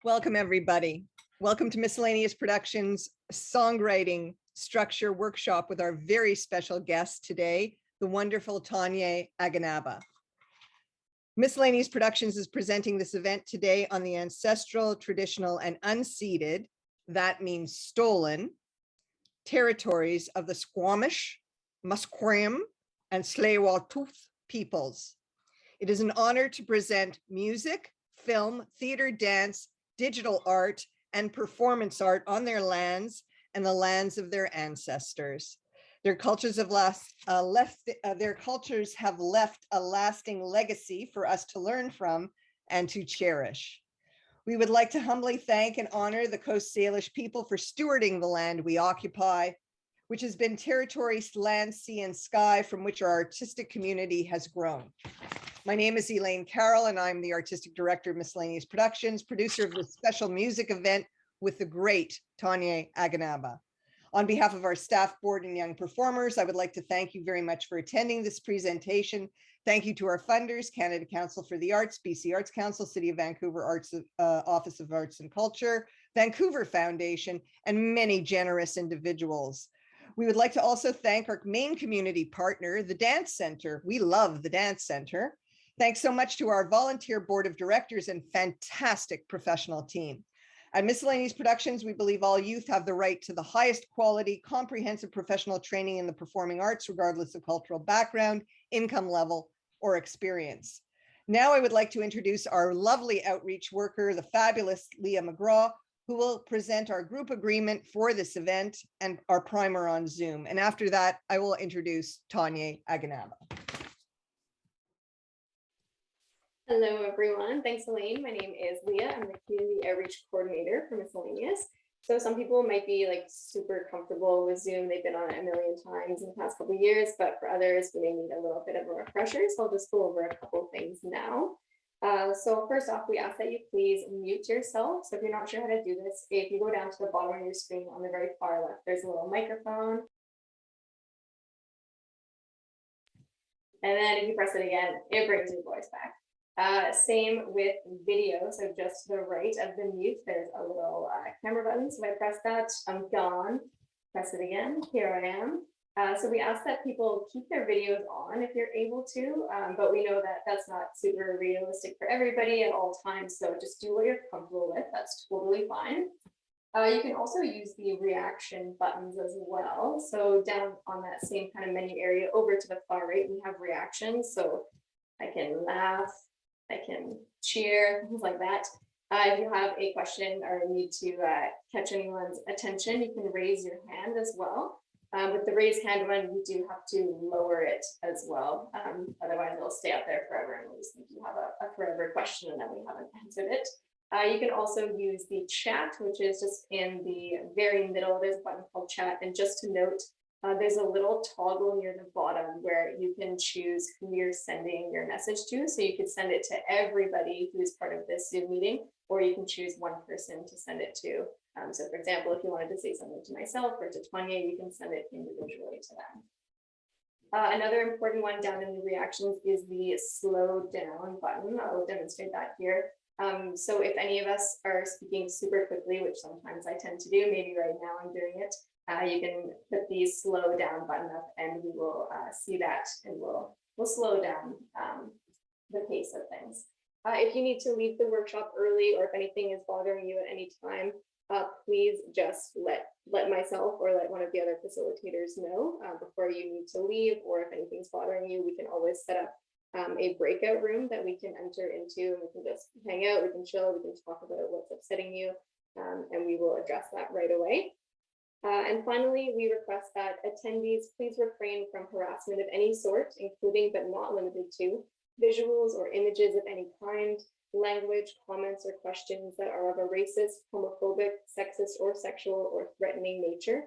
Welcome, everybody. Welcome to Miscellaneous Productions Songwriting Structure Workshop with our very special guest today, the wonderful Tonye Aganaba. Miscellaneous Productions is presenting this event today on the ancestral, traditional, and unceded, that means stolen, territories of the Squamish, Musqueam, and Tsleil-Waututh peoples. It is an honor to present music, film, theater, dance, digital art, and performance art on their lands and the lands of their ancestors. Their cultures have left a lasting legacy for us to learn from and to cherish. We would like to humbly thank and honor the Coast Salish people for stewarding the land we occupy, which has been territory, land, sea, and sky from which our artistic community has grown. My name is Elaine Carroll, and I'm the Artistic Director of Miscellaneous Productions, producer of this special music event with the great Tonye Aganaba. On behalf of our staff, board, and young performers, I would like to thank you very much for attending this presentation. Thank you to our funders, Canada Council for the Arts, BC Arts Council, City of Vancouver Office of Arts and Culture, Vancouver Foundation, and many generous individuals. We would like to also thank our main community partner, the Dance Center. We love the Dance Center. Thanks so much to our volunteer board of directors and fantastic professional team. At Miscellaneous Productions, we believe all youth have the right to the highest quality, comprehensive professional training in the performing arts, regardless of cultural background, income level, or experience. Now I would like to introduce our lovely outreach worker, the fabulous Leah McGraw, who will present our group agreement for this event and our primer on Zoom. And after that, I will introduce Tonye Aganaba. Hello, everyone. Thanks, Elaine. My name is Leah. I'm the Community Outreach Coordinator for Miscellaneous. So some people might be like super comfortable with Zoom. They've been on it a million times in the past couple of years, but for others, we may need a little bit of a refresher. So I'll just go over a couple of things now. So first off, we ask that you please mute yourself. So if you're not sure how to do this, if you go down to the bottom of your screen on the very far left, there's a little microphone. And then if you press it again, it brings your voice back. Same with video. So just to the right of the mute, there's a little camera button. So if I press that, I'm gone. Press it again. Here I am. So we ask that people keep their videos on if you're able to, but we know that that's not super realistic for everybody at all times. So just do what you're comfortable with. That's totally fine. You can also use the reaction buttons as well. So down on that same kind of menu area over to the far right, we have reactions. So I can laugh, I can cheer, things like that. If you have a question or need to catch anyone's attention, you can raise your hand as well. With the raise hand one, you do have to lower it as well. Otherwise, it'll stay up there forever and we'll just think you have a forever question and then we haven't answered it. You can also use the chat, which is just in the very middle. There's a button called chat. And just to note, there's a little toggle near the bottom where you can choose who you're sending your message to. So you could send it to everybody who's part of this Zoom meeting, or you can choose one person to send it to. So for example, if you wanted to say something to myself or to Tonye, you can send it individually to them. Another important one down in the reactions is the slow down button. I'll demonstrate that here. So if any of us are speaking super quickly, which sometimes I tend to do, maybe right now I'm doing it, you can put the slow down button up and we will see that and we'll slow down the pace of things. If you need to leave the workshop early or if anything is bothering you at any time, please just let myself or let one of the other facilitators know before you need to leave, or if anything's bothering you, we can always set up a breakout room that we can enter into and we can just hang out, we can chill, we can talk about what's upsetting you, and we will address that right away. And finally, we request that attendees please refrain from harassment of any sort, including but not limited to visuals or images of any kind, language, comments, or questions that are of a racist, homophobic, sexist, or sexual or threatening nature.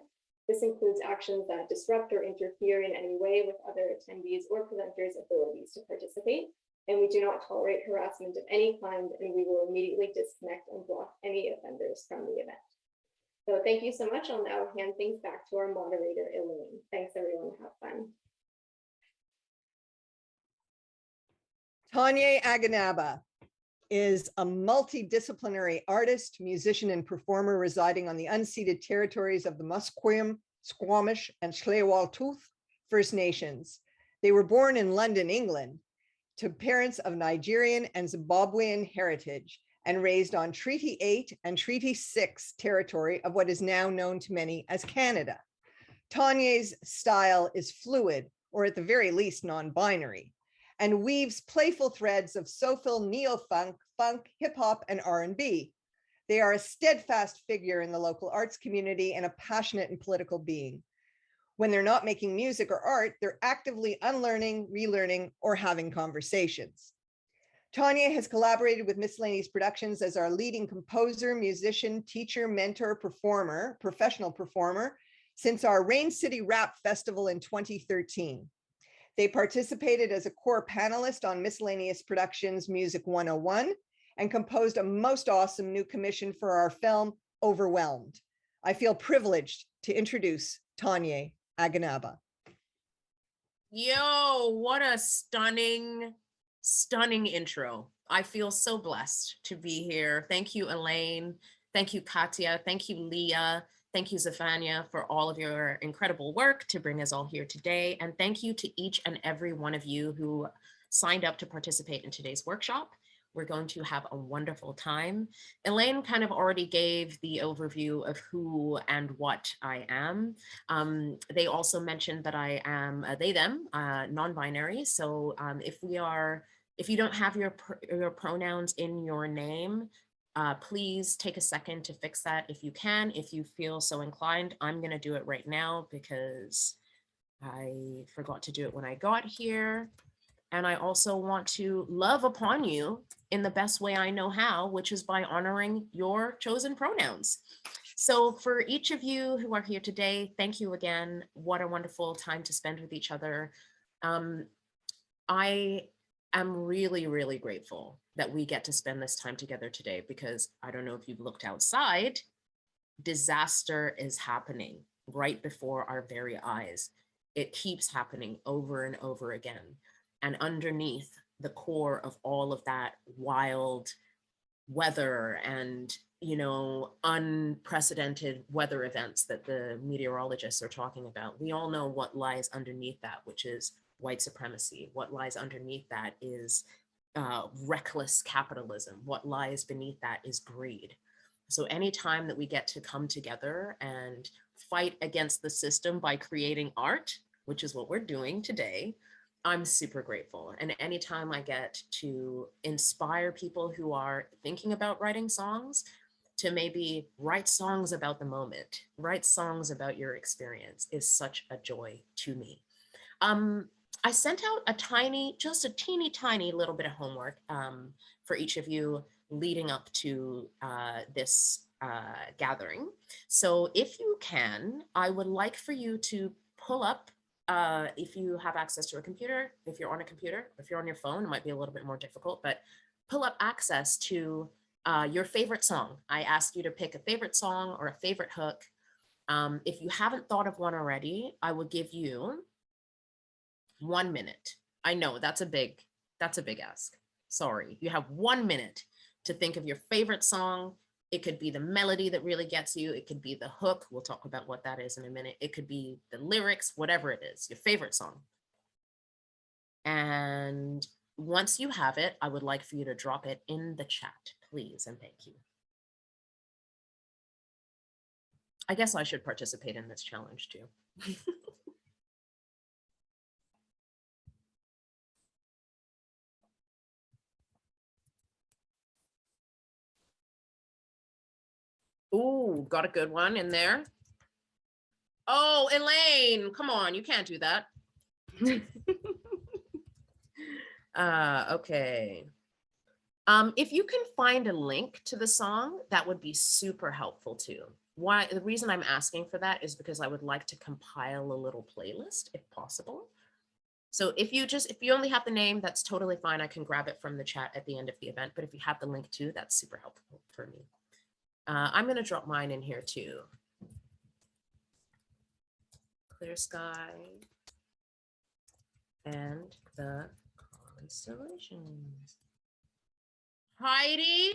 This includes actions that disrupt or interfere in any way with other attendees or presenters' abilities to participate. And we do not tolerate harassment of any kind, and we will immediately disconnect and block any offenders from the event. So thank you so much. I'll now hand things back to our moderator, Elaine. Thanks, everyone. Have fun. Tonye Aganaba, is a multidisciplinary artist, musician, and performer residing on the unceded territories of the Musqueam, Squamish, and Tsleil-Waututh First Nations. They were born in London, England, to parents of Nigerian and Zimbabwean heritage, and raised on Treaty 8 and Treaty 6 territory of what is now known to many as Canada. Tonye's style is fluid, or at the very least non-binary, and weaves playful threads of soulful neo-funk, funk, hip-hop, and R&B. They are a steadfast figure in the local arts community and a passionate and political being. When they're not making music or art, they're actively unlearning, relearning, or having conversations. Tonye has collaborated with Miscellaneous Productions as our leading composer, musician, teacher, mentor, performer, professional performer, since our Rain City Rap Festival in 2013. They participated as a core panelist on Miscellaneous Productions Music 101 and composed a most awesome new commission for our film, Overwhelmed. I feel privileged to introduce Tonye Aganaba. Yo, what a stunning, stunning intro. I feel so blessed to be here. Thank you, Elaine. Thank you, Katya. Thank you, Leah. Thank you, Zephania, for all of your incredible work to bring us all here today. And thank you to each and every one of you who signed up to participate in today's workshop. We're going to have a wonderful time. Elaine kind of already gave the overview of who and what I am. They also mentioned that I am they, them, non-binary. So if you don't have your pronouns in your name, please take a second to fix that if you can, if you feel so inclined. I'm gonna do it right now because I forgot to do it when I got here. And I also want to love upon you in the best way I know how, which is by honoring your chosen pronouns. So for each of you who are here today, thank you again. What a wonderful time to spend with each other. I am really, really grateful that we get to spend this time together today, because I don't know if you've looked outside, disaster is happening right before our very eyes. It keeps happening over and over again. And underneath the core of all of that wild weather and, unprecedented weather events that the meteorologists are talking about, we all know what lies underneath that, which is white supremacy. What lies underneath that is reckless capitalism. What lies beneath that is greed. So anytime that we get to come together and fight against the system by creating art, which is what we're doing today, I'm super grateful. And anytime I get to inspire people who are thinking about writing songs to maybe write songs about the moment, write songs about your experience, is such a joy to me. I sent out just a teeny tiny little bit of homework for each of you leading up to this gathering. So if you can, I would like for you to pull up, if you have access to a computer, if you're on a computer, if you're on your phone, it might be a little bit more difficult, but pull up access to your favorite song. I ask you to pick a favorite song or a favorite hook. If you haven't thought of one already, I will give you 1 minute. I know that's a big ask. Sorry, you have 1 minute to think of your favorite song. It could be the melody that really gets you. It could be the hook. We'll talk about what that is in a minute. It could be the lyrics, whatever it is, your favorite song. And once you have it, I would like for you to drop it in the chat, please, and thank you. I guess I should participate in this challenge too. Ooh, got a good one in there. Oh, Elaine, come on, you can't do that. Okay. If you can find a link to the song, that would be super helpful too. The reason I'm asking for that is because I would like to compile a little playlist if possible. So if you only have the name, that's totally fine. I can grab it from the chat at the end of the event, but if you have the link too, that's super helpful for me. I'm gonna drop mine in here too. Clear sky and the constellations. Heidi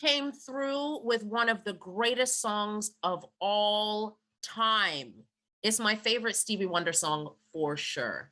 came through with one of the greatest songs of all time. It's my favorite Stevie Wonder song for sure.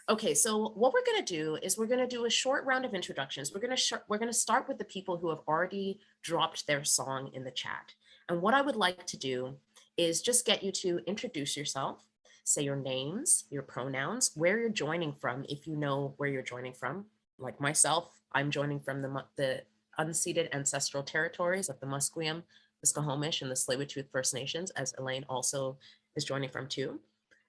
Okay, so what we're going to do is we're going to do a short round of introductions. We're going to start with the people who have already dropped their song in the chat. And what I would like to do is just get you to introduce yourself, say your names, your pronouns, where you're joining from, if you know where you're joining from. Like myself, I'm joining from the unceded ancestral territories of the Musqueam, the Squamish, and the Tsleil-Waututh First Nations, as Elaine also is joining from too.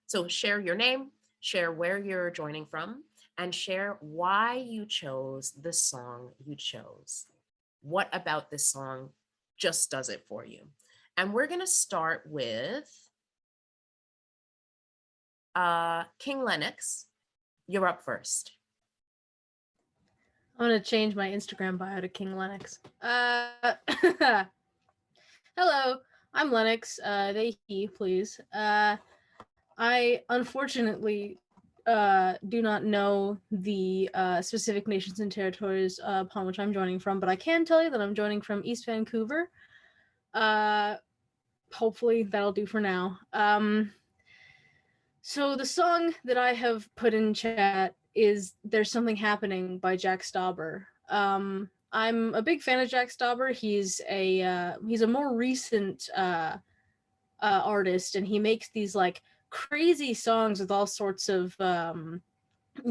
So share your name, share where you're joining from, and share why you chose the song you chose. What about this song just does it for you? And we're gonna start with King Lennox. You're up first. I'm gonna change my Instagram bio to King Lennox. Hello, I'm Lennox. They, he, please. I unfortunately do not know the specific nations and territories upon which I'm joining from, but I can tell you that I'm joining from East Vancouver. Hopefully that'll do for now. So the song that I have put in chat is "There's Something Happening" by Jack Stauber. I'm a big fan of Jack Stauber. He's a more recent artist, and he makes these like crazy songs with all sorts of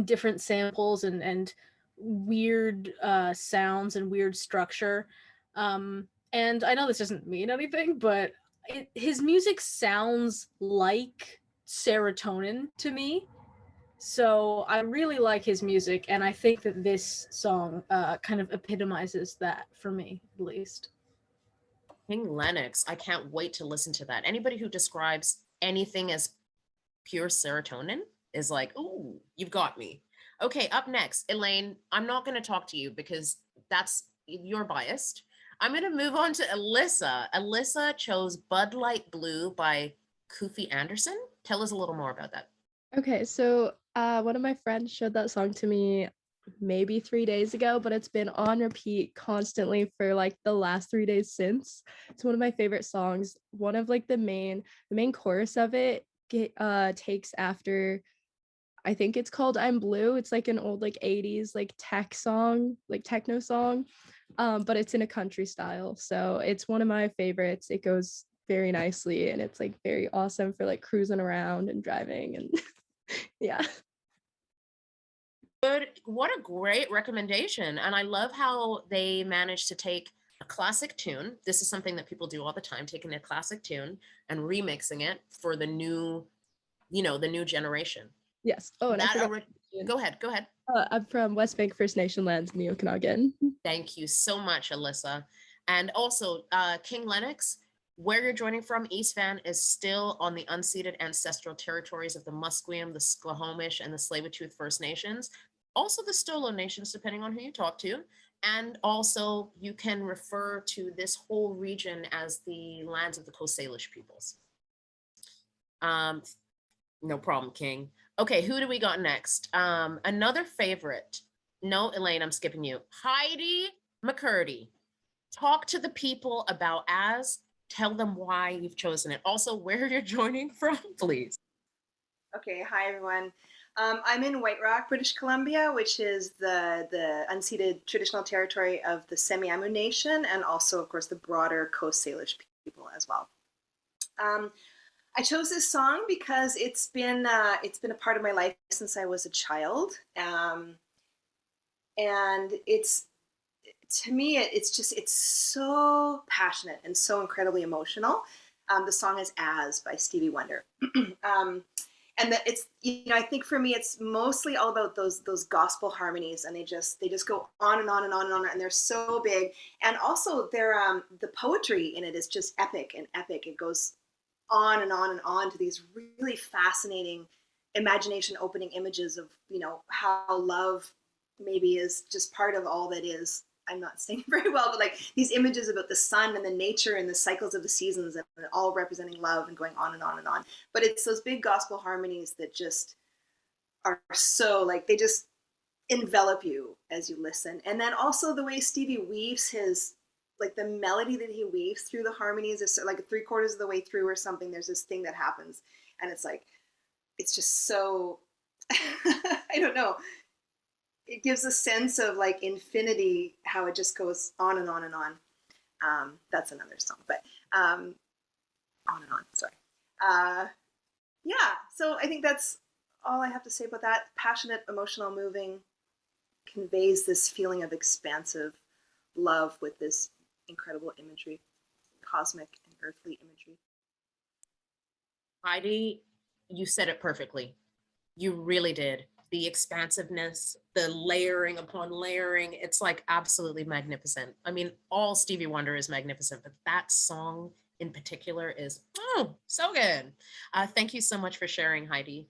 different samples and weird sounds and weird structure. And I know this doesn't mean anything, but his music sounds like serotonin to me. So I really like his music, and I think that this song kind of epitomizes that for me, at least. King Lennox, I can't wait to listen to that. Anybody who describes anything as pure serotonin is like, ooh, you've got me. Okay, up next, Elaine, I'm not going to talk to you because you're biased. I'm going to move on to Alyssa. Alyssa chose Bud Light Blue by Kofi Anderson. Tell us a little more about that. Okay, so one of my friends showed that song to me maybe 3 days ago, but it's been on repeat constantly for like the last 3 days since. It's one of my favorite songs. One of like the main chorus of it takes after, I think it's called "I'm Blue." It's like an old like 80s like tech song, like techno song, but it's in a country style. So it's one of my favorites. It goes very nicely, and it's like very awesome for like cruising around and driving and yeah. Good. What a great recommendation. And I love how they managed to take a classic tune. This is something that people do all the time, taking a classic tune and remixing it for the new, the new generation. Yes. Oh, and Go ahead. I'm from West Bank First Nation lands in the Okanagan. Thank you so much, Alyssa. And also, King Lennox, where you're joining from, East Van is still on the unceded ancestral territories of the Musqueam, the Squamish, and the Tsleil-Waututh First Nations. Also the Stolo Nations, depending on who you talk to. And also, you can refer to this whole region as the lands of the Coast Salish peoples. No problem, King. Okay, who do we got next? Another favorite. No, Elaine, I'm skipping you. Heidi McCurdy. Talk to the people about As. Tell them why you've chosen it. Also, where you're joining from, please. Okay, hi everyone. I'm in White Rock, British Columbia, which is the unceded traditional territory of the Semiahmoo Nation, and also, of course, the broader Coast Salish people as well. I chose this song because it's been a part of my life since I was a child, and to me it's so passionate and so incredibly emotional. The song is "As" by Stevie Wonder. And that it's, I think for me, it's mostly all about those gospel harmonies, and they just go on and on and on and on, and they're so big. And also the poetry in it is just epic and epic. It goes on and on and on to these really fascinating imagination opening images of, how love maybe is just part of all that is. I'm not saying very well, but like these images about the sun and the nature and the cycles of the seasons, and all representing love and going on and on and on. But it's those big gospel harmonies that just are so like, envelop you as you listen. And then also the way Stevie weaves his, like the melody that he weaves through the harmonies is like 3/4 of the way through or something. There's this thing that happens, and it's like, it's just so, I don't know. It gives a sense of like infinity, how it just goes on and on and on. That's another song, but on and on, sorry. Yeah, so I think that's all I have to say about that. Passionate, emotional, moving, conveys this feeling of expansive love with this incredible imagery, cosmic and earthly imagery. Heidi, you said it perfectly. You really did. The expansiveness, the layering upon layering, it's like absolutely magnificent. I mean, all Stevie Wonder is magnificent, but that song in particular is so good. Thank you so much for sharing, Heidi.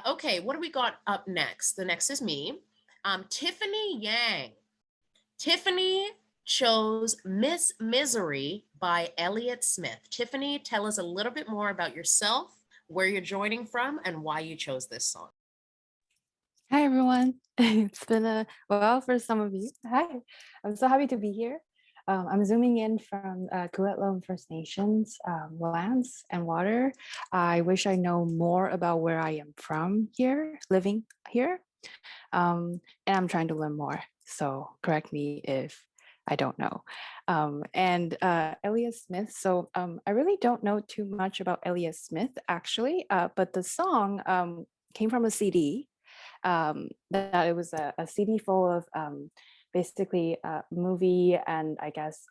Okay, what do we got up next? The next is me. Tiffany Yang. Tiffany chose Miss Misery by Elliott Smith. Tiffany, tell us a little bit more about yourself, where you're joining from, and why you chose this song. Hi, everyone. It's been a while for some of you. Hi, I'm so happy to be here. I'm zooming in from Coetlum First Nations lands and water. I wish I know more about where I am from here, living here. And I'm trying to learn more. So correct me if I don't know. Elliott Smith. So I really don't know too much about Elliott Smith, actually, but the song came from a CD. That it was a CD full of basically movie and I guess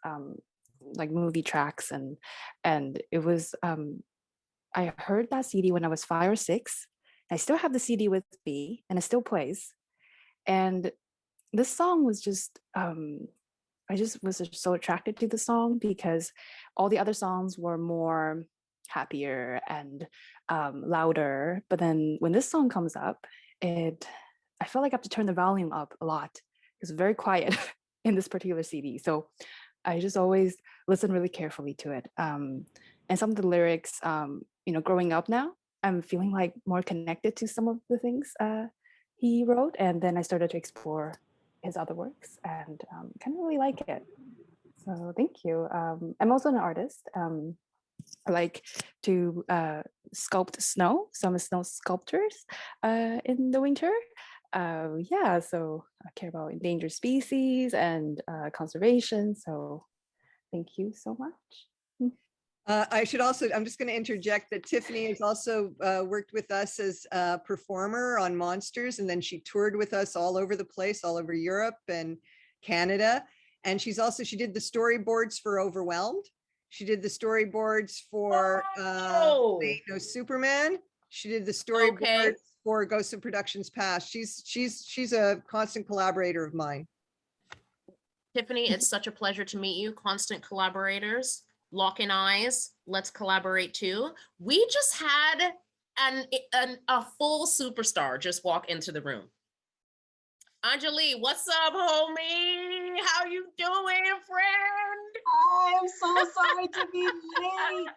like movie tracks, and it was I heard that CD when I was 5 or 6. I still have the CD with me and it still plays. And this song was just I just was so attracted to the song because all the other songs were more happier and louder. But then when this song comes up, I felt like I have to turn the volume up a lot. It's very quiet in this particular CD. So I just always listen really carefully to it. And some of the lyrics, growing up now, I'm feeling like more connected to some of the things he wrote. And then I started to explore his other works and kind of really like it. So thank you. I'm also an artist. I like to sculpt snow, so I'm a snow sculptors in the winter. So I care about endangered species and conservation. So thank you so much. I'm just going to interject that Tiffany has also worked with us as a performer on Monsters, and then she toured with us all over the place, all over Europe and Canada. And she did the storyboards for Overwhelmed. She did the storyboards for Ain't No Superman. She did the storyboards for Ghosts of Productions Past. She's a constant collaborator of mine. Tiffany, it's such a pleasure to meet you. Constant collaborators. Locking eyes, let's collaborate too. We just had a full superstar just walk into the room. Anjali, what's up, homie? How you doing, friend? I'm so sorry to be late.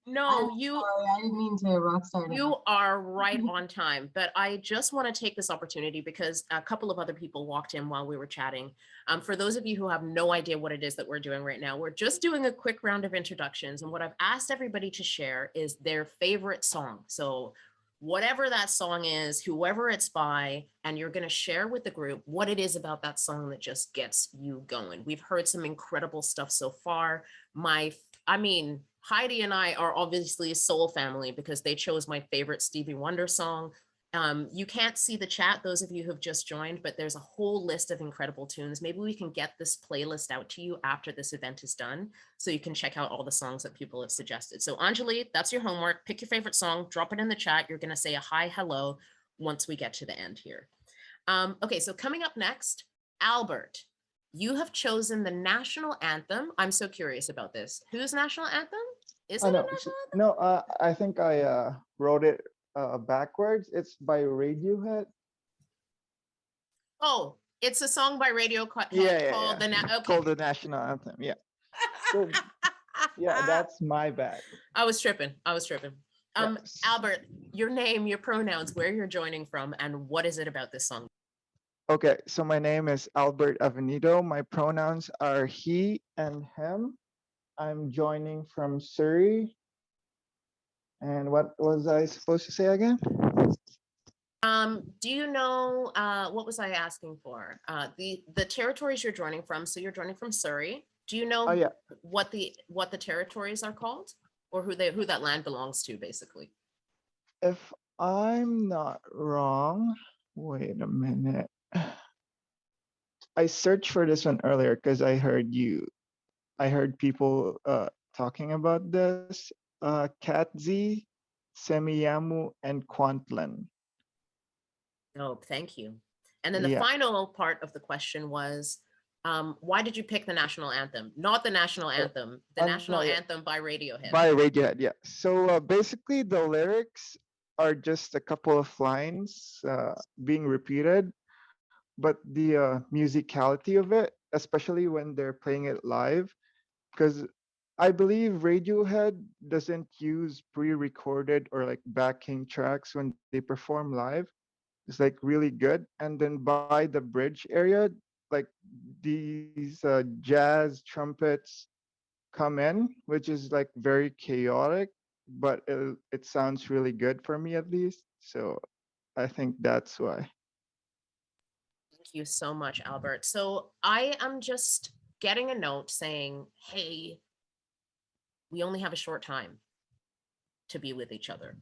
No, sorry, I didn't mean to rock star. You are right on time, but I just want to take this opportunity because a couple of other people walked in while we were chatting. For those of you who have no idea what it is that we're doing right now, we're just doing a quick round of introductions. And what I've asked everybody to share is their favorite song. So whatever that song is, whoever it's by, and you're going to share with the group what it is about that song that just gets you going. We've heard some incredible stuff so far. Heidi and I are obviously a soul family because they chose my favorite Stevie Wonder song. You can't see the chat, those of you who have just joined, but there's a whole list of incredible tunes. Maybe we can get this playlist out to you after this event is done, so you can check out all the songs that people have suggested. So Anjali, that's your homework. Pick your favorite song, drop it in the chat. You're gonna say a hi, hello, once we get to the end here. Okay, so coming up next, Albert, you have chosen the national anthem. I'm so curious about this. Whose national anthem? Is it a national anthem? No, I think I wrote it backwards. It's by Radiohead. Oh, it's a song by Radiohead called Called the national anthem. Yeah. So, yeah, that's my bad. I was tripping. Yes. Albert, your name, your pronouns, where you're joining from, and what is it about this song? Okay, so my name is Albert Avenido. My pronouns are he and him. I'm joining from Surrey. And what was I supposed to say again? Do you know, what was I asking for? The territories you're joining from, so you're joining from Surrey. Do you know Oh yeah, what the territories are called? Or who that land belongs to, basically? if I'm not wrong, wait a minute. I searched for this one earlier because I heard people talking about this. Katzi, Semiyamu, and Kwantlen. Oh, thank you. And then the Yeah, final part of the question was, why did you pick the national anthem? Not the national oh, anthem, the no, national yeah, anthem by Radiohead. by Radiohead. Yeah. So basically, the lyrics are just a couple of lines being repeated, but the musicality of it, especially when they're playing it live, because I believe Radiohead doesn't use pre-recorded or like backing tracks when they perform live. It's like really good. And then by the bridge area, like these jazz trumpets come in, which is like very chaotic, but it sounds really good for me at least. So I think that's why. Thank you so much, Albert. So I am just getting a note saying, hey, we only have a short time to be with each other.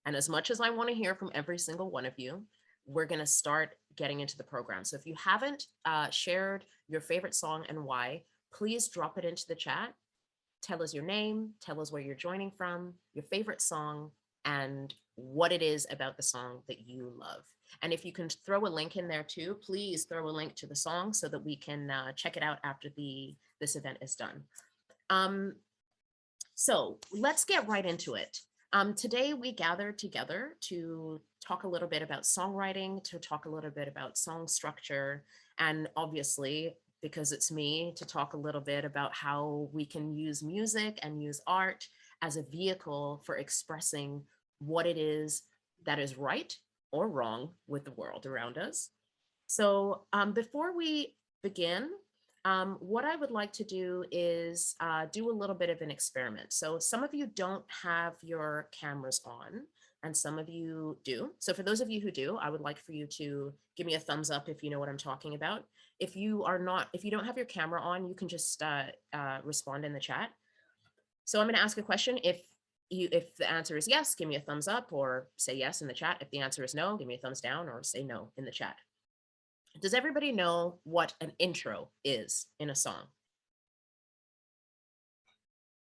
And as much as I want to hear from every single one of you, we're going to start getting into the program. So if you haven't shared your favorite song and why, please drop it into the chat. Tell us your name, tell us where you're joining from, your favorite song, and what it is about the song that you love. And if you can throw a link in there too, please throw a link to the song so that we can check it out after this event is done. So let's get right into it. Today we gathered together to talk a little bit about songwriting, to talk a little bit about song structure, and obviously, because it's me, to talk a little bit about how we can use music and use art as a vehicle for expressing what it is that is right or wrong with the world around us. So before we begin, what I would like to do is do a little bit of an experiment. So some of you don't have your cameras on and some of you do. So for those of you who do, I would like for you to give me a thumbs up if you know what I'm talking about. If you don't have your camera on, you can just respond in the chat. So I'm going to ask a question. If the answer is yes, give me a thumbs up or say yes in the chat. If the answer is no, give me a thumbs down or say no in the chat. Does everybody know what an intro is in a song?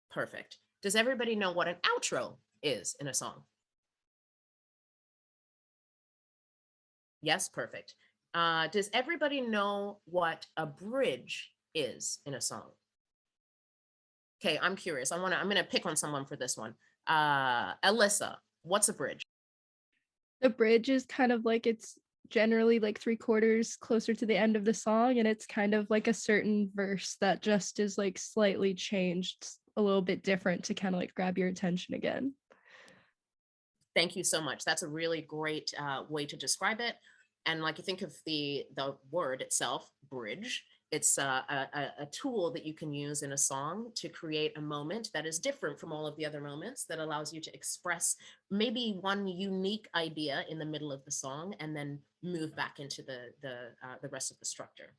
Perfect. Does everybody know what an outro is in a song? Yes, perfect. Does everybody know what a bridge is in a song? Okay, I'm curious. I'm gonna pick on someone for this one. Alyssa, what's a bridge? The bridge is kind of like it's generally like 3/4 closer to the end of the song, and it's kind of like a certain verse that just is like slightly changed a little bit different to kind of like grab your attention again. Thank you so much. That's a really great way to describe it. And like you think of the word itself, bridge, it's a tool that you can use in a song to create a moment that is different from all of the other moments, that allows you to express maybe one unique idea in the middle of the song and then move back into the rest of the structure.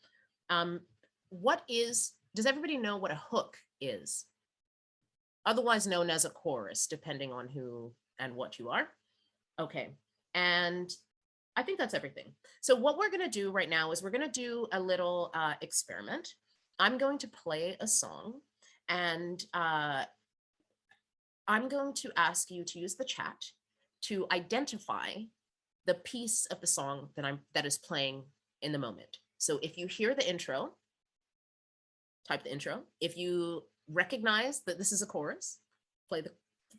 Does everybody know what a hook is? Otherwise known as a chorus, depending on who and what you are. Okay, and I think that's everything. So what we're gonna do right now is we're gonna do a little experiment. I'm going to play a song and I'm going to ask you to use the chat to identify the piece of the song that is playing in the moment. So if you hear the intro, type the intro. If you recognize that this is a chorus,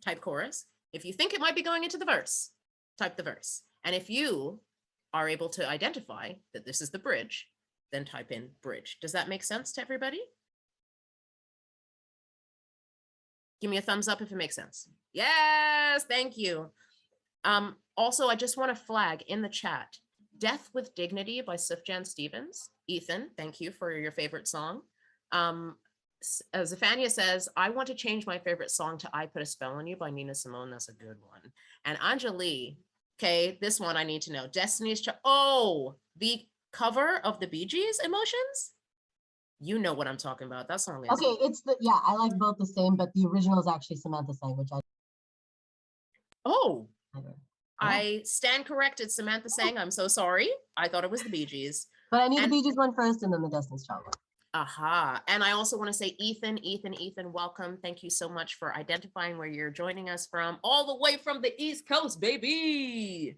type chorus. If you think it might be going into the verse, type the verse. And if you are able to identify that this is the bridge, then type in bridge. Does that make sense to everybody? Give me a thumbs up if it makes sense. Yes, thank you. Also, I just want to flag in the chat, Death with Dignity by Sufjan Stevens. Ethan, thank you for your favorite song. Zephania says, I want to change my favorite song to I Put a Spell on You by Nina Simone. That's a good one. And Anjali, okay, this one I need to know. Destiny's Child. Oh, the cover of the Bee Gees, Emotions? You know what I'm talking about. That song is. Okay, I like both the same, but the original is actually Samantha sang, which Oh, I don't. I stand corrected. Samantha sang. I'm so sorry. I thought it was the Bee Gees. But I need the And- Bee Gees one first and then the Destiny's Child one. Aha. And I also want to say, Ethan, welcome. Thank you so much for identifying where you're joining us from, all the way from the East Coast, baby.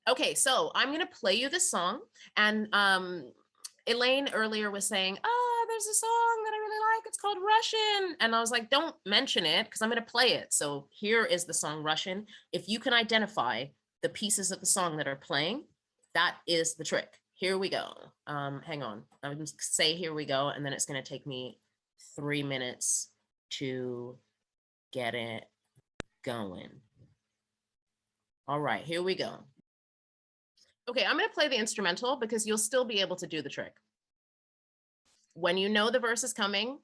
Okay, so I'm going to play you this song. And Elaine earlier was saying, there's a song that I really like. It's called Russian. And I was like, don't mention it because I'm going to play it. So here is the song Russian. If you can identify the pieces of the song that are playing, that is the trick. Here we go. Hang on. I'm going to say here we go. And then it's going to take me 3 minutes to get it going. All right, here we go. Okay, I'm going to play the instrumental because you'll still be able to do the trick. When you know the verse is coming,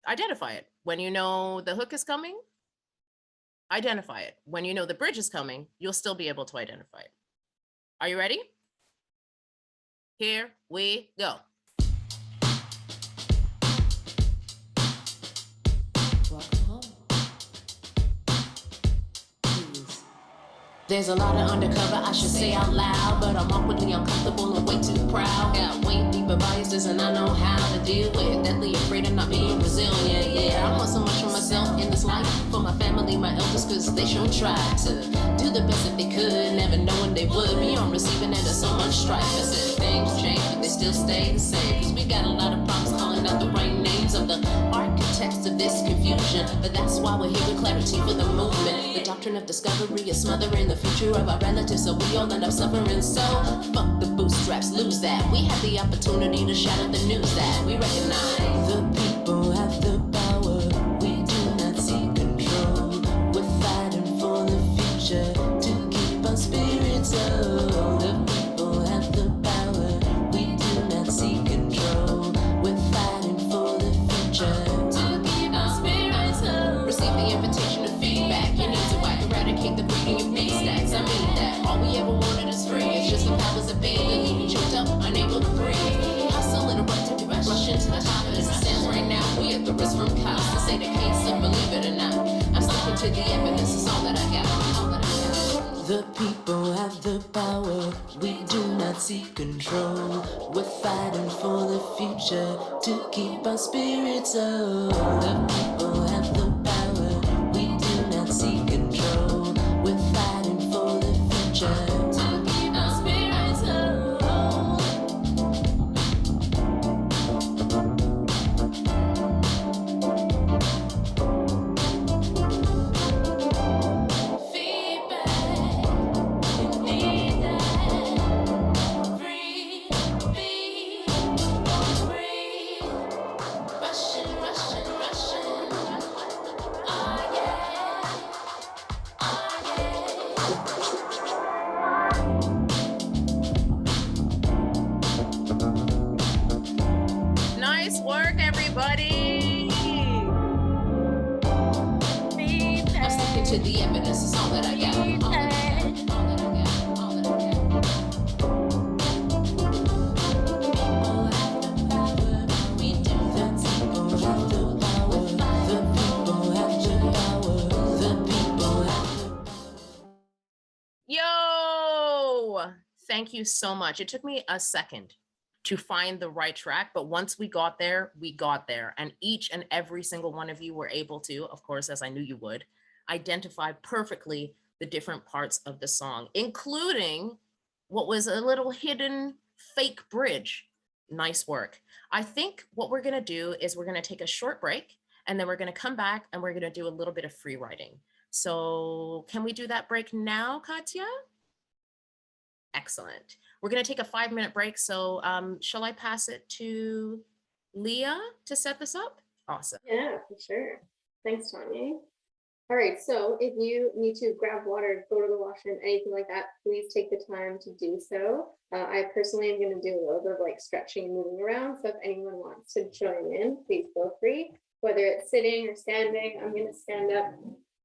identify it. When you know the hook is coming, identify it. When you know the bridge is coming, you'll still be able to identify it. Are you ready? Here we go. Welcome home. Please. There's a lot of undercover I should say out loud, but I'm awkwardly uncomfortable and way too proud. Got way deeper biases and I know how to deal with. Deadly afraid of not being resilient. Yeah, I want so much for myself in this life, for my family, my elders, cause they sure tried to do the best that they could, never knowing they would be on receiving end of so much strife. I said things change, but they still stay the same, cause we got a lot of problems calling out the right names of the architects of this confusion. But that's why we're here with clarity for the movement. The doctrine of discovery is smothering the future of our relatives, so we all end up suffering. So fuck the bootstraps, lose that. We have the opportunity to shatter the news that we recognize. The people have the power, we do not see control. We're fighting for the future to keep our spirits low. The people have the power, we do not see control. We're fighting for the future to keep our spirits low. Receive the invitation to feedback. You need to eradicate the breeding of bee stacks. I mean that all we ever wanted is free. It's just the powers of being that leave you choked up, unable to breathe. Hustle and erupted, rush into the top as it stands right now. We at the risk from cops to say the case, so believe it or not. I'm sticking to the evidence, it's all that I got. All that I got. The people have the power, we do not seek control. We're fighting for the future to keep our spirits up. The people have the power, we do not seek control. We're fighting for the future to keep our spirits up. Nice work, everybody. I'm sticking to the evidence, it's all that I got. All that I got. All that I got. All that I got. People have the power, we do that. People have the power, the people have the power, the people have the power. Yo! Thank you so much. It took me a second to find the right track, but once we got there, we got there. And each and every single one of you were able to, of course, as I knew you would, identify perfectly the different parts of the song, including what was a little hidden fake bridge. Nice work. I think what we're gonna do is we're gonna take a short break and then we're gonna come back and we're gonna do a little bit of free writing. So can we do that break now, Katya? Excellent. We're going to take a 5-minute break. So shall I pass it to Leah to set this up? Awesome. Yeah, for sure. Thanks, Tonye. All right, so if you need to grab water, go to the washroom, anything like that, please take the time to do so. I personally am going to do a little bit of like stretching and moving around. So if anyone wants to join in, please feel free. Whether it's sitting or standing, I'm going to stand up,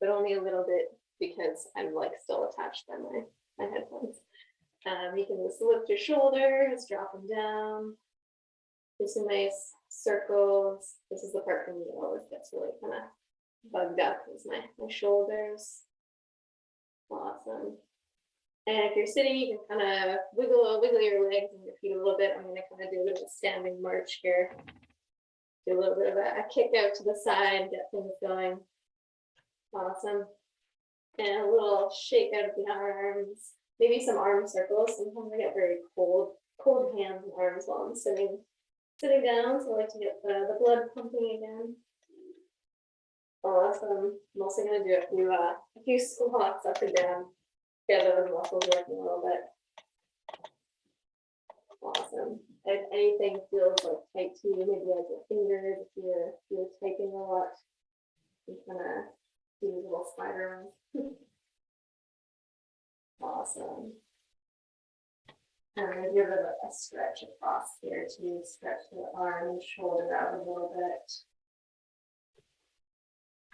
but only a little bit because I'm like still attached by my headphones. You can just lift your shoulders, drop them down, do some nice circles. This is the part for me that always gets really kind of bugged up, is my shoulders. Awesome. And if you're sitting, you can kind of wiggle your legs and your feet a little bit. I'm going to kind of do a bit of a standing march here. Do a little bit of a kick out to the side, get things going. Awesome. And a little shake out of the arms. Maybe some arm circles. Sometimes I get very cold hands and arms while I'm sitting down. So I like to get the blood pumping again. Awesome. I'm also going to do a few squats up and down. Get those muscles working a little bit. Awesome. If anything feels like tight to you, maybe like your fingers, if you're typing a lot, you kind of do these little spider ones. Awesome. And I'm going to give it a stretch across here to stretch the arm and shoulder out a little bit.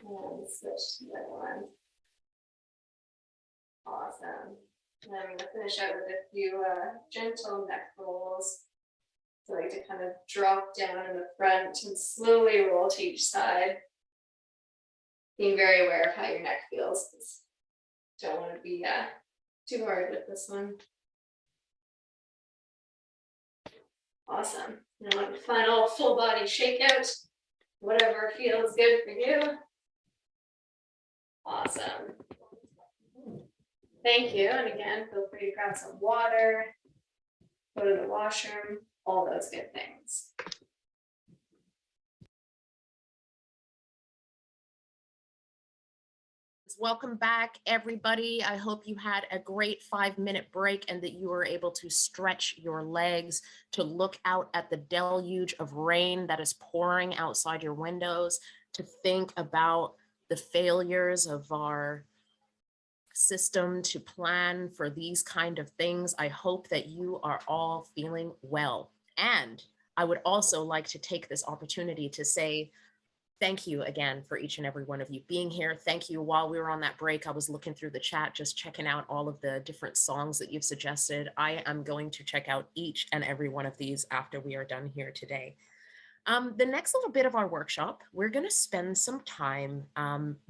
And switch to the other one. Awesome. And I'm going to finish out with a few gentle neck rolls. So I like to kind of drop down in the front and slowly roll to each side. Being very aware of how your neck feels. Don't want to be too hard with this one. Awesome. Now final full body shakeout. Whatever feels good for you. Awesome. Thank you. And again, feel free to grab some water, go to the washroom, all those good things. Welcome back, everybody. I hope you had a great 5-minute break and that you were able to stretch your legs, to look out at the deluge of rain that is pouring outside your windows, to think about the failures of our system to plan for these kind of things. I hope that you are all feeling well. And I would also like to take this opportunity to say thank you again for each and every one of you being here. Thank you. While we were on that break, I was looking through the chat, just checking out all of the different songs that you've suggested. I am going to check out each and every one of these after we are done here today. The next little bit of our workshop, we're going to spend some time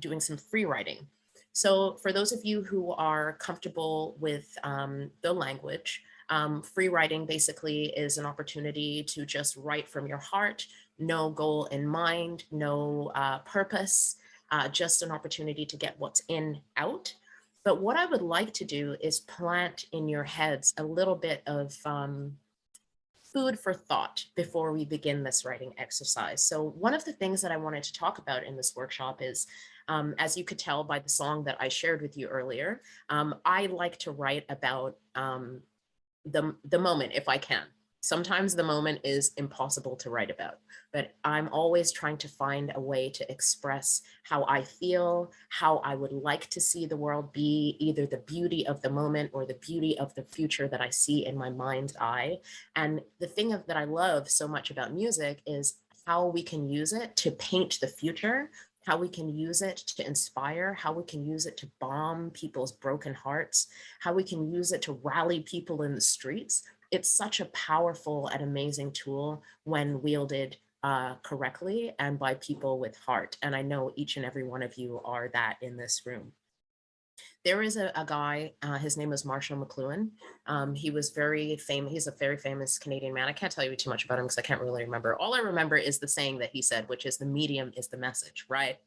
doing some free writing. So for those of you who are comfortable with the language, free writing basically is an opportunity to just write from your heart, no goal in mind, no purpose, just an opportunity to get what's in out. But what I would like to do is plant in your heads a little bit of food for thought before we begin this writing exercise. So one of the things that I wanted to talk about in this workshop is, as you could tell by the song that I shared with you earlier, I like to write about the moment if I can. Sometimes the moment is impossible to write about, but I'm always trying to find a way to express how I feel, how I would like to see the world be, either the beauty of the moment or the beauty of the future that I see in my mind's eye. And the thing that I love so much about music is how we can use it to paint the future, how we can use it to inspire, how we can use it to balm people's broken hearts, how we can use it to rally people in the streets. It's such a powerful and amazing tool when wielded correctly and by people with heart. And I know each and every one of you are that in this room. There is a guy, his name was Marshall McLuhan. He was very famous. He's a very famous Canadian man. I can't tell you too much about him because I can't really remember. All I remember is the saying that he said, which is the medium is the message, right?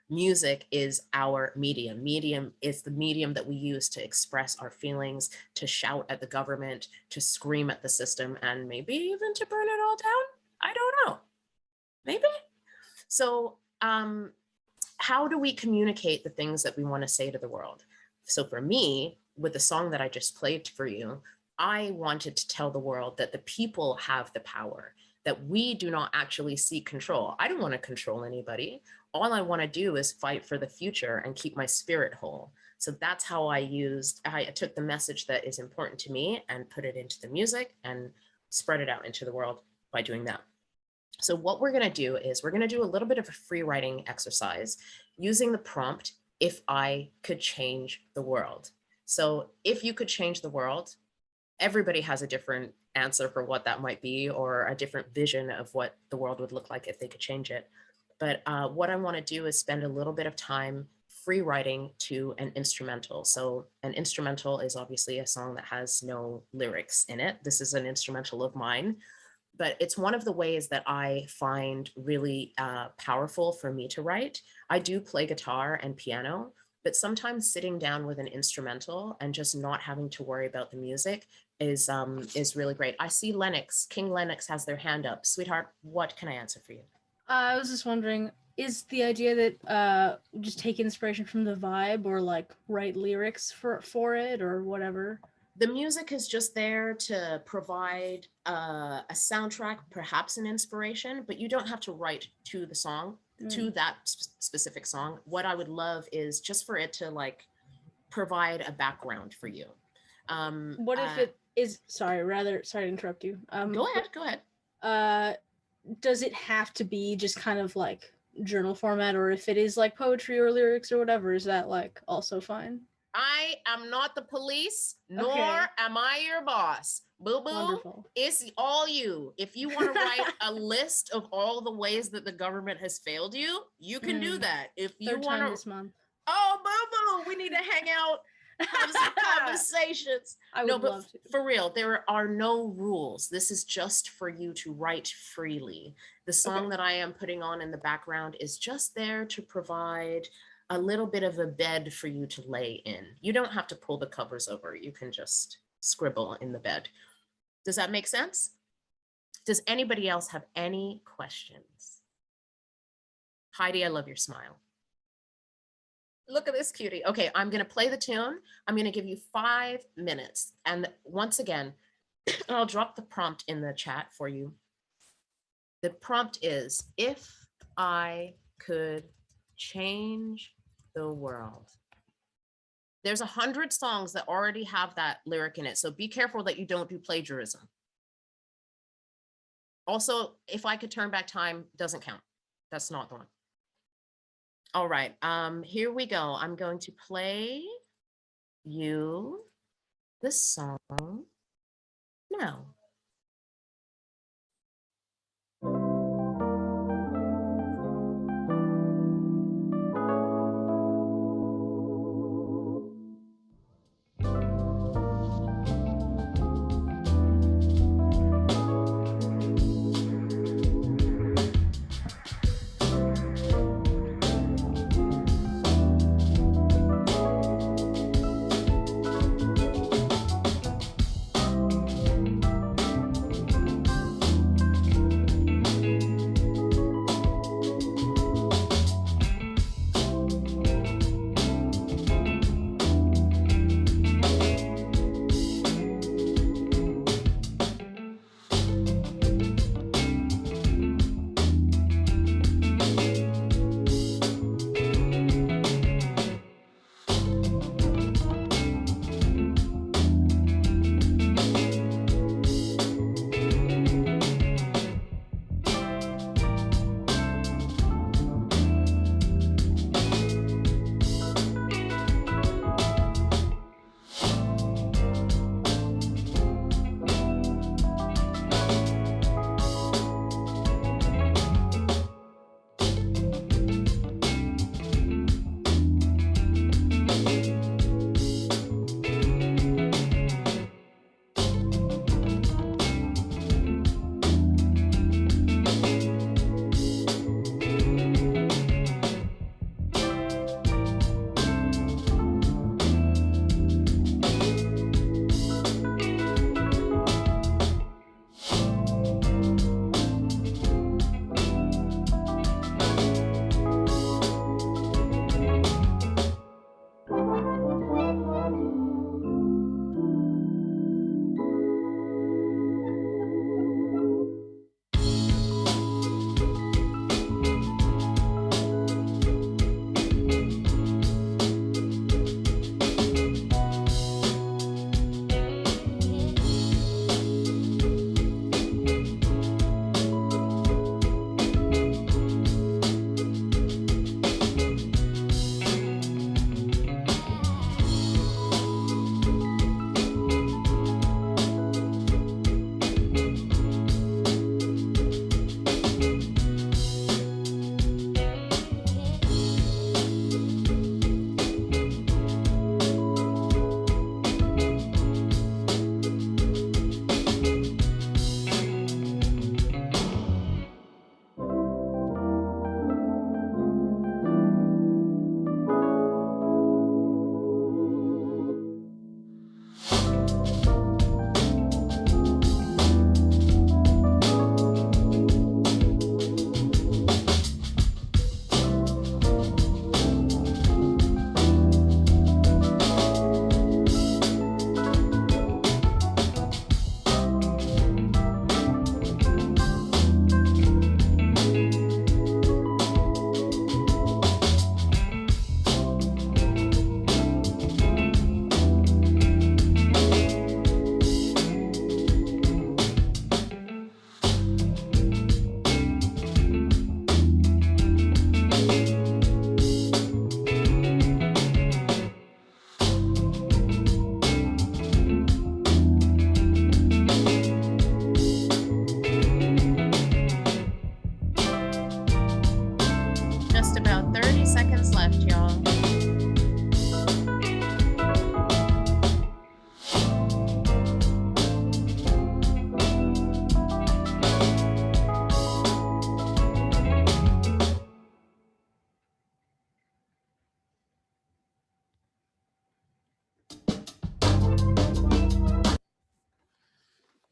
Music is our medium. Medium is the medium that we use to express our feelings, to shout at the government, to scream at the system, and maybe even to burn it all down. I don't know. Maybe. So how do we communicate the things that we want to say to the world? So for me, with the song that I just played for you, I wanted to tell the world that the people have the power, that we do not actually seek control. I don't want to control anybody. all I want to do is fight for the future and keep my spirit whole. So that's how I took the message that is important to me and put it into the music and spread it out into the world by doing that. So what we're going to do is we're going to do a little bit of a free writing exercise using the prompt, if I could change the world. So if you could change the world, everybody has a different answer for what that might be, or a different vision of what the world would look like if they could change it. But what I want to do is spend a little bit of time free writing to an instrumental. So an instrumental is obviously a song that has no lyrics in it. This is an instrumental of mine, but it's one of the ways that I find really powerful for me to write. I do play guitar and piano, but sometimes sitting down with an instrumental and just not having to worry about the music is really great. I see Lennox, King Lennox has their hand up. Sweetheart, what can I answer for you? I was just wondering, is the idea that just take inspiration from the vibe, or like write lyrics for it, or whatever? The music is just there to provide a soundtrack, perhaps an inspiration, but you don't have to write to the song, to that specific song. What I would love is just for it to like provide a background for you. What if it is, sorry to interrupt you. Go ahead. Does it have to be just kind of like journal format, or if it is like poetry or lyrics or whatever, is that like also fine? I am not the police, nor Okay. am I your boss. Boo boo, Wonderful. it's all you. If you want to write a list of all the ways that the government has failed you, you can do that. If you Third want time to, this month. oh boo boo, we need to hang out, have some conversations. I would love to. For real, there are no rules. This is just for you to write freely. The song that I am putting on in the background is just there to provide a little bit of a bed for you to lay in. You don't have to pull the covers over. You can just scribble in the bed. Does that make sense? Does anybody else have any questions? Heidi, I love your smile. Look at this cutie. Okay, I'm gonna play the tune. I'm gonna give you 5 minutes. And once again, I'll drop the prompt in the chat for you. The prompt is, if I could change the world. There's 100 songs that already have that lyric in it, so be careful that you don't do plagiarism. Also, if I could turn back time, doesn't count. That's not the one. All right, here we go. I'm going to play you the song now.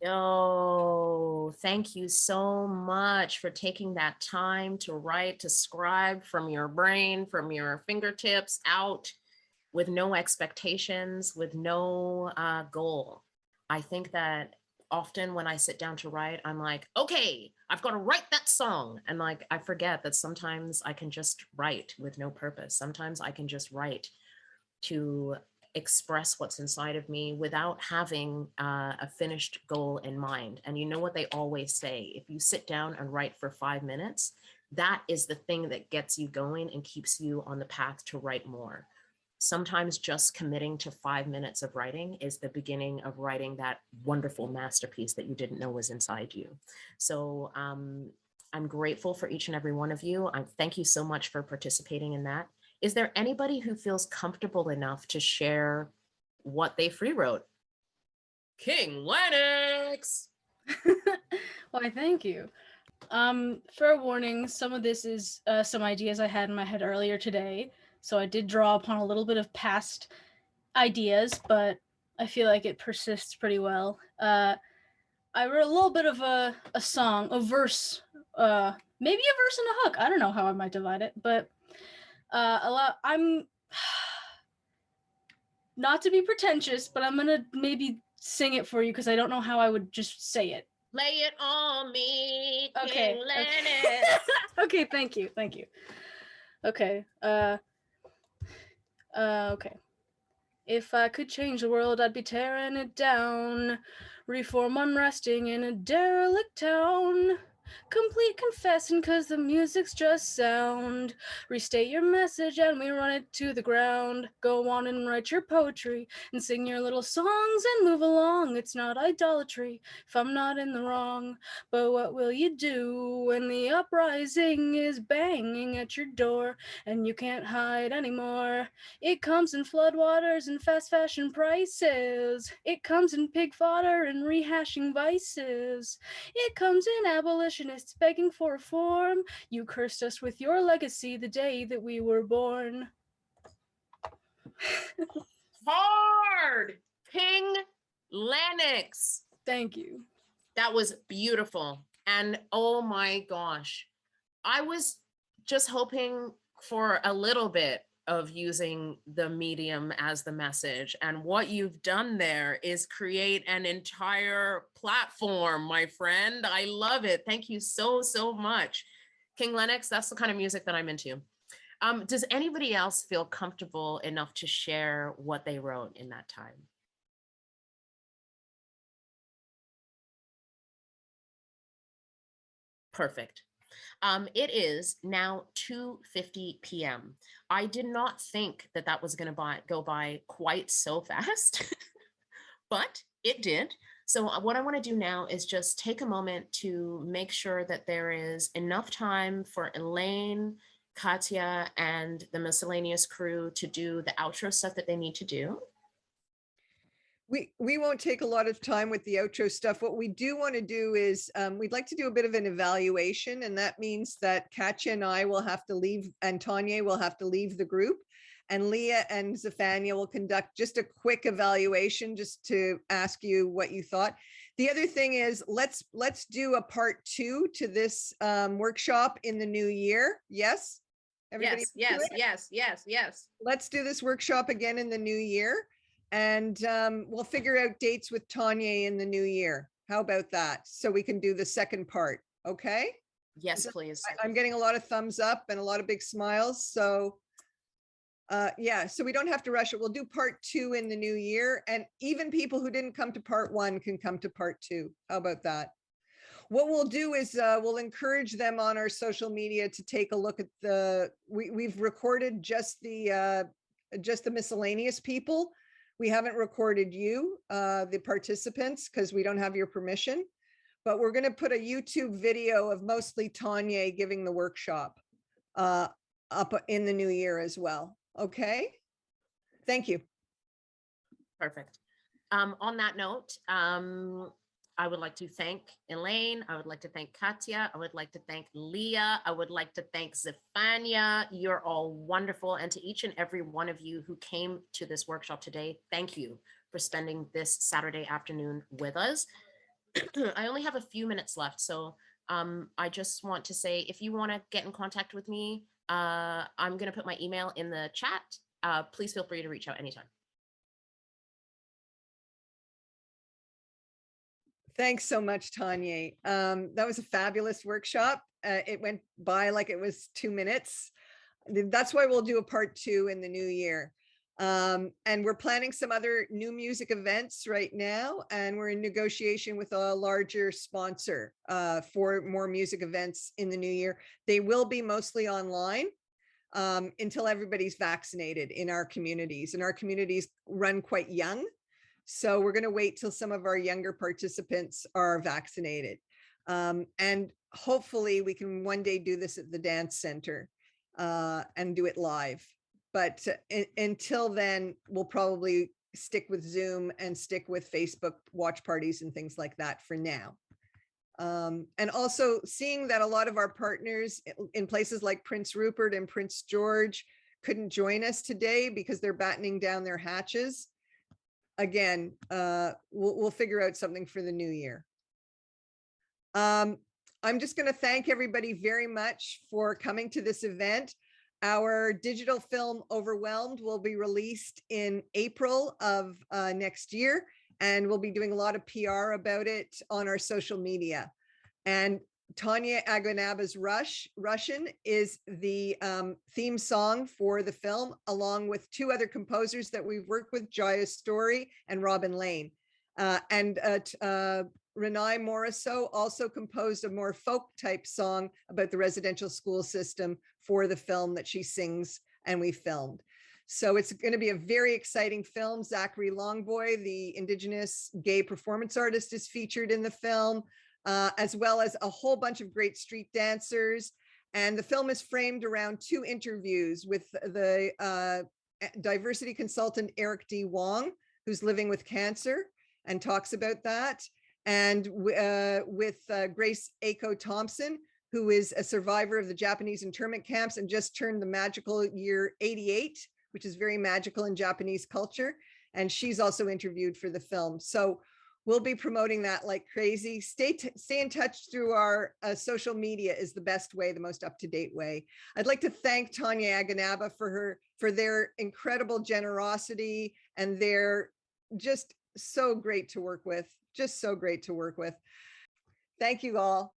Oh, thank you so much for taking that time to write, to scribe from your brain, from your fingertips out with no expectations, with no goal. I think that often when I sit down to write, I'm like, okay, I've got to write that song. And like, I forget that sometimes I can just write with no purpose. Sometimes I can just write to express what's inside of me without having a finished goal in mind. And you know what they always say, if you sit down and write for 5 minutes, that is the thing that gets you going and keeps you on the path to write more. Sometimes just committing to 5 minutes of writing is the beginning of writing that wonderful masterpiece that you didn't know was inside you. So I'm grateful for each and every one of you. Thank you so much for participating in that. Is there anybody who feels comfortable enough to share what they free wrote? King Lennox. Why, thank you. Fair warning, some of this is some ideas I had in my head earlier today. So I did draw upon a little bit of past ideas, but I feel like it persists pretty well. I wrote a little bit of a song, a verse, maybe a verse and a hook. I don't know how I might divide it, but I'm not to be pretentious, but I'm gonna maybe sing it for you because I don't know how I would just say it. Lay it on me, Okay. King Lennox. Okay, thank you. Okay. Okay. If I could change the world, I'd be tearing it down. Reform unresting in a derelict town. Complete confessing cause the music's just sound. Restate your message and we run it to the ground. Go on and write your poetry and sing your little songs and move along. It's not idolatry if I'm not in the wrong. But what will you do when the uprising is banging at your door and you can't hide anymore? It comes in floodwaters and fast fashion prices. It comes in pig fodder and rehashing vices. It comes in abolitionists begging for reform. You cursed us with your legacy the day that we were born. Hard. King Lennox. Thank you. That was beautiful. And oh my gosh, I was just hoping for a little bit of using the medium as the message. And what you've done there is create an entire platform, my friend. I love it. Thank you so, so much. King Lennox, that's the kind of music that I'm into. Does anybody else feel comfortable enough to share what they wrote in that time? Perfect. It is now 2:50 p.m. I did not think that that was going to go by quite so fast, but it did. So what I want to do now is just take a moment to make sure that there is enough time for Elaine, Katya, and the Miscellaneous crew to do the outro stuff that they need to do. We won't take a lot of time with the outro stuff. What we do want to do is we'd like to do a bit of an evaluation, and that means that Katya and I will have to leave, and Tonye will have to leave the group, and Leah and Zephania will conduct just a quick evaluation just to ask you what you thought. The other thing is let's do a part 2 to this workshop in the new year. Yes? Everybody Yes. Let's do this workshop again in the new year. And we'll figure out dates with Tonye in the new year. How about that? So we can do the second part, okay? Yes, please. I'm getting a lot of thumbs up and a lot of big smiles. So yeah, so we don't have to rush it. We'll do part 2 in the new year. And even people who didn't come to part 1 can come to part 2. How about that? What we'll do is we'll encourage them on our social media to take a look at we've recorded just the miscellaneous people. We haven't recorded you, the participants, because we don't have your permission, but we're going to put a YouTube video of mostly Tonye giving the workshop up in the new year as well. Okay. Thank you. Perfect. On that note, I would like to thank Elaine. I would like to thank Katya. I would like to thank Leah. I would like to thank Zephania. You're all wonderful. And to each and every one of you who came to this workshop today, thank you for spending this Saturday afternoon with us. I only have a few minutes left, so I just want to say, if you want to get in contact with me, I'm going to put my email in the chat. Please feel free to reach out anytime. Thanks so much, Tonye. That was a fabulous workshop. It went by like it was 2 minutes. That's why we'll do a part 2 in the new year. And we're planning some other new music events right now, and we're in negotiation with a larger sponsor for more music events in the new year. They will be mostly online until everybody's vaccinated in our communities, and our communities run quite young. So we're going to wait till some of our younger participants are vaccinated. And hopefully we can one day do this at the dance center and do it live. But until then, we'll probably stick with Zoom and stick with Facebook watch parties and things like that for now. And also seeing that a lot of our partners in places like Prince Rupert and Prince George couldn't join us today because they're battening down their hatches. Again, we'll figure out something for the new year. I'm just going to thank everybody very much for coming to this event. Our digital film Overwhelmed will be released in April of next year, and we'll be doing a lot of PR about it on our social media. And Tonye Aganaba's Russian is the theme song for the film, along with 2 other composers that we've worked with, Jaya Story and Robin Lane. Renai Morisseau also composed a more folk type song about the residential school system for the film that she sings and we filmed. So it's going to be a very exciting film. Zachary Longboy, the Indigenous gay performance artist, is featured in the film, as well as a whole bunch of great street dancers. And the film is framed around 2 interviews with the diversity consultant, Eric D. Wong, who's living with cancer and talks about that. And with Grace Ako Thompson, who is a survivor of the Japanese internment camps and just turned the magical year 88, which is very magical in Japanese culture. And she's also interviewed for the film. So we'll be promoting that like crazy. Stay in touch through our social media is the best way, the most up-to-date way. I'd like to thank Tonye Aganaba for their incredible generosity, and they're just so great to work with, just so great to work with. Thank you all.